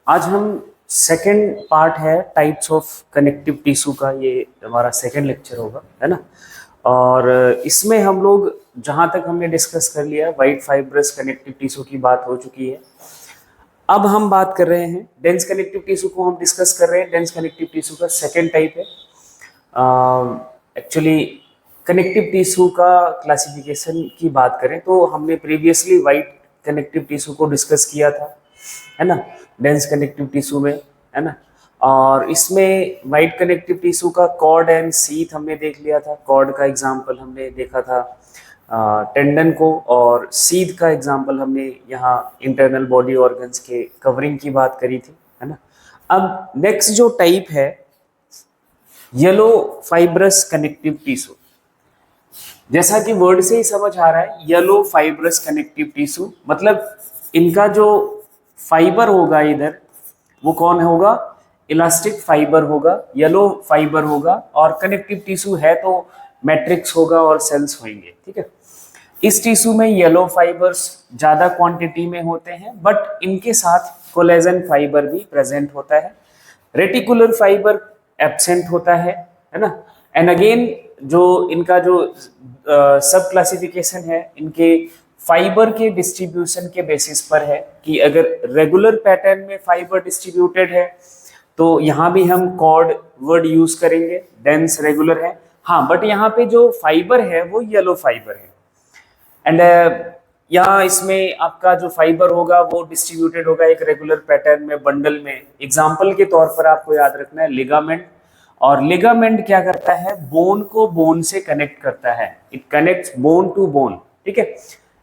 आज हम second part है टाइप्स ऑफ कनेक्टिव टिश्यू का, ये हमारा सेकंड लेक्चर होगा, है ना। और इसमें हम लोग जहाँ तक हमने डिस्कस कर लिया वाइट फाइब्रस कनेक्टिव टिश्यू की बात हो चुकी है। अब हम बात कर रहे हैं डेंस कनेक्टिव टिश्यू को हम डिस्कस कर रहे हैं। डेंस कनेक्टिव टिश्यू का सेकेंड टाइप है। एक्चुअली कनेक्टिव टिश्यू का क्लासिफिकेशन की बात करें तो हमने प्रीवियसली वाइट कनेक्टिव टिश्यू को डिस्कस किया था, है ना, डेंस कनेक्टिव टिश्यू में, है ना। और इसमें वाइट कनेक्टिव टिश्यू का कॉर्ड एंड सीथ हमने देख लिया था। कॉर्ड का एग्जांपल हमने देखा था टेंडन को, और सीथ का एग्जांपल हमने यहाँ इंटरनल बॉडी ऑर्गन्स के कवरिंग की बात करी थी, है ना। अब नेक्स्ट जो टाइप है येलो फाइब्रस कनेक्टिव टिश्यू, जैसा कि वर्ड से ही समझ आ रहा है, येलो फाइब्रस कनेक्टिव टिश्यू मतलब इनका जो फाइबर होगा इधर वो कौन होगा, इलास्टिक फाइबर होगा, येलो फाइबर होगा, और कनेक्टिव टिश्यू है तो मैट्रिक्स होगा और सेल्स होंगे, ठीक है। इस टिश्यू में येलो फाइबर्स ज़्यादा क्वांटिटी में होते हैं, बट इनके साथ कोलेजन फाइबर भी प्रेजेंट होता है। रेटिकुलर फाइबर एब्सेंट होता है ना। एंड अगेन जो इनका जो सब क्लासिफिकेशन है इनके फाइबर के डिस्ट्रीब्यूशन के बेसिस पर है कि अगर रेगुलर पैटर्न में फाइबर डिस्ट्रीब्यूटेड है तो यहाँ भी हम कॉर्ड वर्ड यूज करेंगे, डेंस रेगुलर है, हाँ, बट यहाँ पे जो फाइबर है वो येलो फाइबर है। एंड यहाँ इसमें आपका जो फाइबर होगा वो डिस्ट्रीब्यूटेड होगा एक रेगुलर पैटर्न में, बंडल में। एग्जाम्पल के तौर पर आपको याद रखना है लिगामेंट, और लिगामेंट क्या करता है, बोन को बोन से कनेक्ट करता है, it connects bone to bone, ठीक है।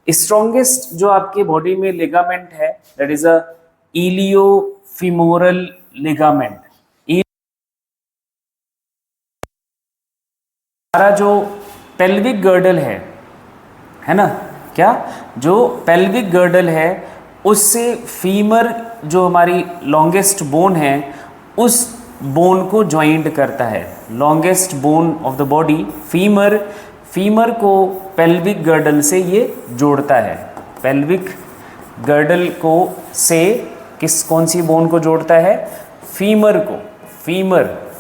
स्ट्रॉन्गेस्ट जो आपके बॉडी में लिगामेंट है that is a iliofemoral ligament. हमारा जो पेल्विक गर्डल है ना, क्या जो पेल्विक गर्डल है उससे फीमर जो हमारी लॉन्गेस्ट बोन है उस बोन को ज्वाइंट करता है। Longest bone of the body femur को पेल्विक गर्डल से ये जोड़ता है। पेल्विक गर्डल को से कौन सी बोन को जोड़ता है, फीमर को।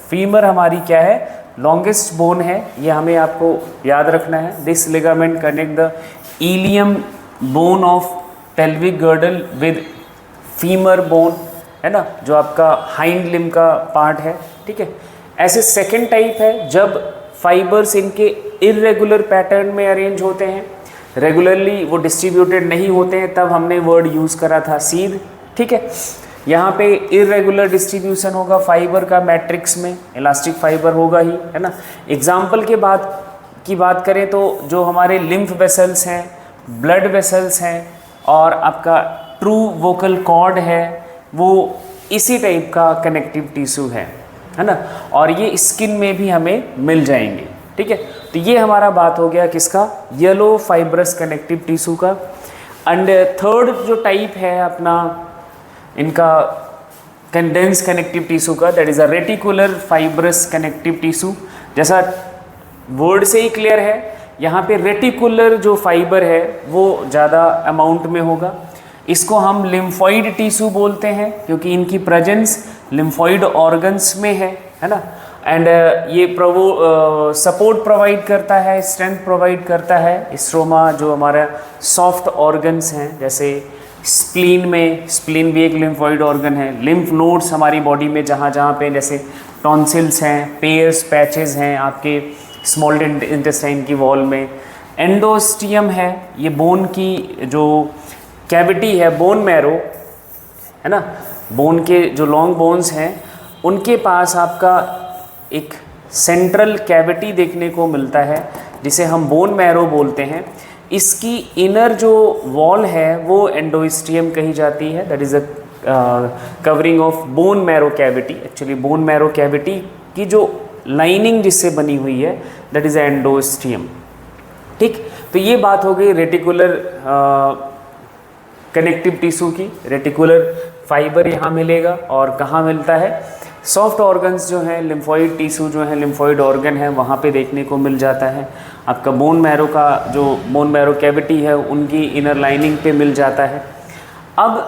फीमर हमारी क्या है, लॉन्गेस्ट बोन है, ये हमें आपको याद रखना है। This ligament connect the ilium bone of pelvic girdle with femur bone, है ना, जो आपका हाइंड लिम्ब का पार्ट है, ठीक है। ऐसे सेकेंड टाइप है जब फाइबर्स इनके इर्रेगुलर पैटर्न में अरेंज होते हैं, रेगुलरली वो डिस्ट्रीब्यूटेड नहीं होते हैं, तब हमने वर्ड यूज़ करा था सीध, ठीक है। यहाँ पे इरेगुलर डिस्ट्रीब्यूशन होगा फाइबर का मैट्रिक्स में, इलास्टिक फाइबर होगा ही, है ना। एग्जाम्पल की बात करें तो जो हमारे लिम्फ वेसल्स हैं, ब्लड वेसल्स हैं, और आपका ट्रू वोकल कॉर्ड है, वो इसी टाइप का कनेक्टिव टिश्यू है ना। और ये स्किन में भी हमें मिल जाएंगे, ठीक है। तो ये हमारा बात हो गया किसका, येलो फाइब्रस कनेक्टिव टिश्यू का। एंड थर्ड जो टाइप है अपना इनका डेंस कनेक्टिव टिश्यू का, that is a reticular fibrous connective tissue. जैसा वर्ड से ही क्लियर है, यहाँ पे रेटिकुलर जो फाइबर है वो ज़्यादा अमाउंट में होगा। इसको हम लिम्फॉइड टिश्यू बोलते हैं क्योंकि इनकी प्रेजेंस लिम्फॉइड ऑर्गन्स में है ना। एंड ये सपोर्ट प्रोवाइड करता है, स्ट्रेंथ प्रोवाइड करता है स्ट्रोमा, जो हमारा सॉफ्ट ऑर्गन्स हैं, जैसे स्प्लीन भी एक लिम्फॉइड ऑर्गन है। लिम्फ नोड्स हमारी बॉडी में जहाँ जहाँ पे, जैसे टॉन्सिल्स हैं, पेयर्स पैचेस हैं आपके स्मॉल इंटेस्टाइन की वॉल में। एंडोस्टियम है, ये बोन की जो कैविटी है, बोन मैरो, है ना, बोन के जो लॉन्ग बोन्स हैं उनके पास आपका एक सेंट्रल कैविटी देखने को मिलता है जिसे हम बोन मैरो बोलते हैं। इसकी इनर जो वॉल है वो एंडोस्टियम कही जाती है, that is a covering of bone marrow cavity. Actually bone marrow cavity की जो लाइनिंग जिससे बनी हुई है दैट इज़ एंडोस्टियम, ठीक। तो ये बात हो गई रेटिकुलर कनेक्टिव टिश्यू की। रेटिकुलर फाइबर यहाँ मिलेगा, और कहाँ मिलता है, सॉफ्ट ऑर्गन्स जो हैं, लिम्फॉइड टिश्यू जो है, लिम्फॉइड ऑर्गन है, वहाँ पे देखने को मिल जाता है। आपका बोन मैरो का जो बोन मैरो कैविटी है उनकी इनर लाइनिंग पे मिल जाता है। अब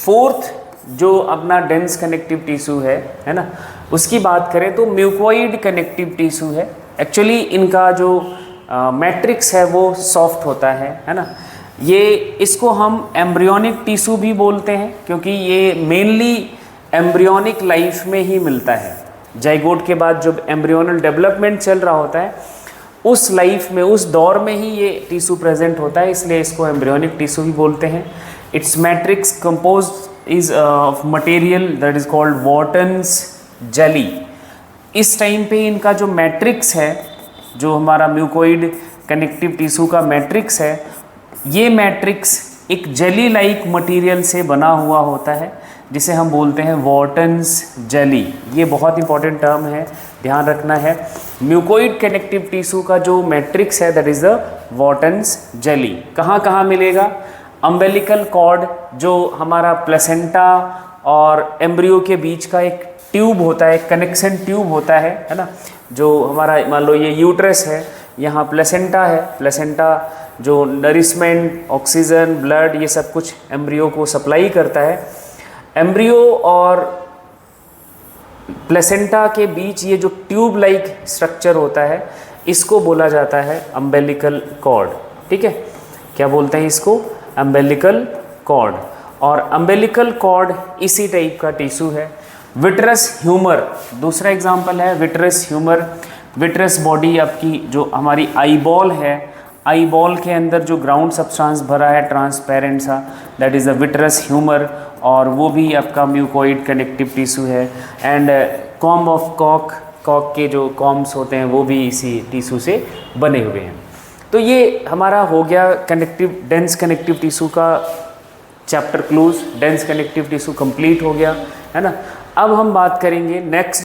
फोर्थ जो अपना डेंस कनेक्टिव टिश्यू है ना, उसकी बात करें तो म्यूकोइड कनेक्टिव टिश्यू है। एक्चुअली इनका जो मैट्रिक्स है वो सॉफ्ट होता है ना। ये इसको हम एम्ब्रियोनिक टिश्यू भी बोलते हैं, क्योंकि ये मेनली एम्ब्रियोनिक लाइफ में ही मिलता है। जाइगोट के बाद जब एम्ब्रियोनल डेवलपमेंट चल रहा होता है, उस लाइफ में, उस दौर में ही ये टिश्यू प्रेजेंट होता है, इसलिए इसको एम्ब्रियोनिक टिश्यू भी बोलते हैं। It's matrix compose is of material that is called वॉटन्स jelly. इस टाइम पे इनका जो मैट्रिक्स है, जो हमारा म्यूकोइड कनेक्टिव टिश्यू का मैट्रिक्स है, ये मैट्रिक्स एक जेली लाइक मटेरियल से बना हुआ होता है, जिसे हम बोलते हैं वॉटन्स जेली। ये बहुत इंपॉर्टेंट टर्म है, ध्यान रखना है। म्यूकोइड कनेक्टिव टिश्यू का जो मैट्रिक्स है दैट इज़ द वॉटन्स जेली। कहाँ कहाँ मिलेगा? अम्बेलिकल कॉर्ड, जो हमारा प्लेसेंटा और एम्ब्रियो के बीच का एक ट्यूब होता है, कनेक्शन ट्यूब होता है ना। जो हमारा, मान लो ये यूट्रस है, यहाँ प्लेसेंटा है, प्लेसेंटा जो नरिशमेंट, ऑक्सीजन, ब्लड, ये सब कुछ एम्ब्रियो को सप्लाई करता है। एम्ब्रियो और प्लेसेंटा के बीच ये जो ट्यूब लाइक स्ट्रक्चर होता है, इसको बोला जाता है अम्बेलिकल कॉर्ड। ठीक है, क्या बोलते हैं इसको? Umbilical cord. और अम्बेलिकल कॉर्ड इसी टाइप का टिश्यू है। विट्रस ह्यूमर दूसरा एग्जाम्पल है, विट्रस ह्यूमर। विट्रस बॉडी आपकी जो हमारी आईबॉल है, आईबॉल के अंदर जो ग्राउंड सब्सटेंस भरा है ट्रांसपेरेंट सा, that is the vitreous humour, और वो भी आपका म्यूकोइड कनेक्टिव टिश्यू है। And comb of cock, cock के जो कॉम्ब्स होते हैं वो भी इसी टिश्यू से बने हुए हैं। तो ये हमारा हो गया कनेक्टिव, डेंस कनेक्टिव टिश्यू का chapter close. Dense connective tissue complete हो गया है ना। अब हम बात करेंगे नेक्स्ट